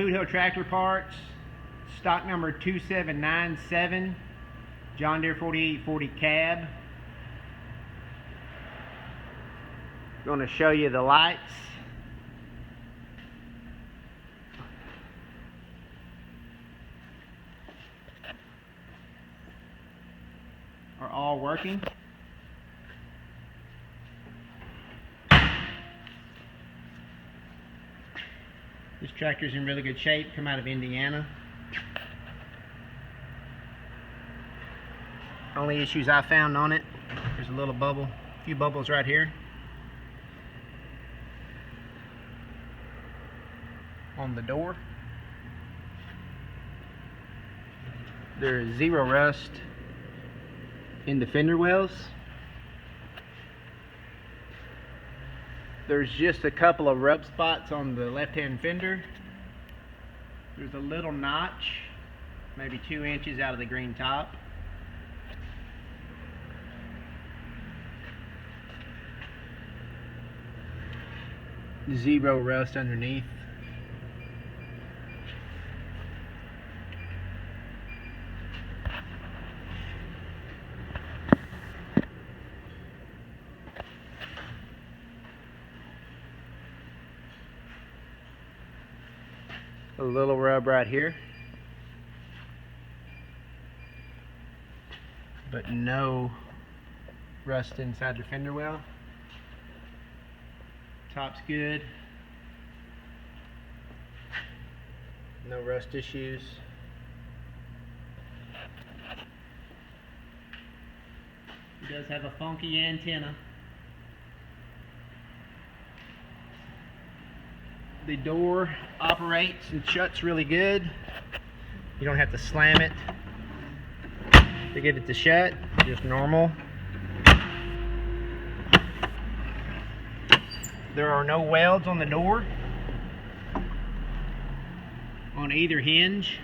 Boot Hill Tractor Parts, stock number 2797, John Deere 4840 cab. Going to show you the lights. Are all working. This tractor's in really good shape, come out of Indiana. Only issues I found on it, there's a little bubble, a few bubbles right here. On the door. There is zero rust in the fender wells. There's just a couple of rub spots on the left-hand fender. There's a little notch, maybe 2 inches out of the green top. Zero rust underneath. A little rub right here, but no rust inside the fender well. Top's good, no rust issues. It does have a funky antenna. The door operates and shuts really good. You don't have to slam it to get it to shut, just normal. There are no welds on the door on either hinge.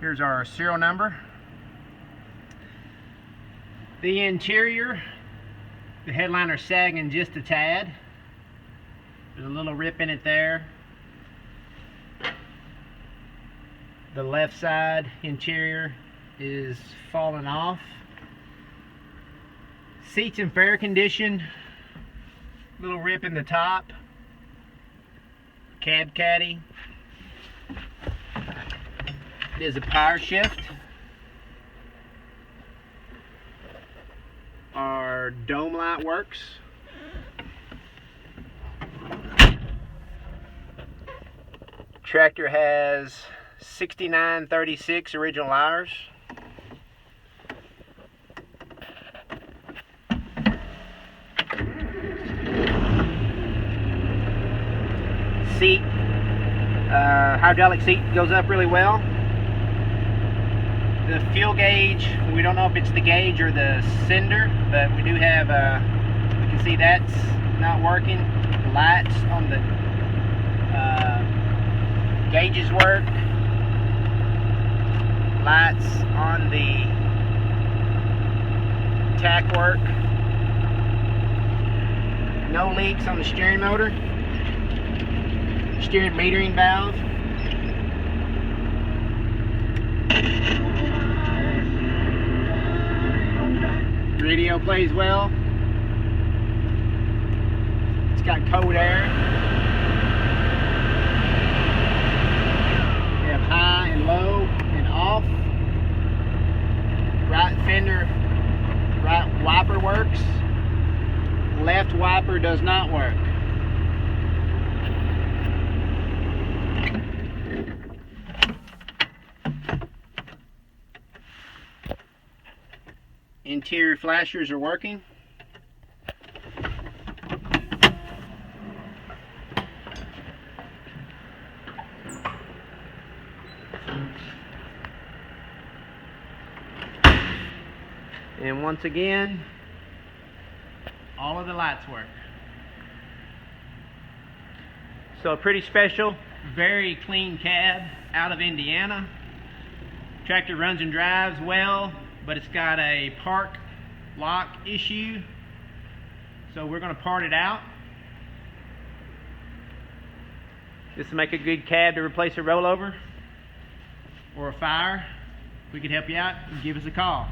Here's our serial number. The interior, the headliner's sagging just a tad. There's a little rip in it there. The left side interior is falling off. Seats in fair condition. Little rip in the top. Cab caddy. It is a power shift. Our dome light works. Tractor has 6936 original hours. Seat, hydraulic seat goes up really well. The fuel gauge, we don't know if it's the gauge or the sender, but we do have, we can see that's not working. The lights on the gauges work. Lights on the tack work. No leaks on the steering motor. Steering metering valve. Radio plays well. It's got cold air. We have high and low and off. Right fender, right wiper works. Left wiper does not work. Interior flashers are working. And once again, all of the lights work. So a pretty special, very clean cab out of Indiana. Tractor runs and drives well, but it's got a park lock issue. So we're going to part it out. This will make a good cab to replace a rollover or a fire. If we could help you out, give us a call.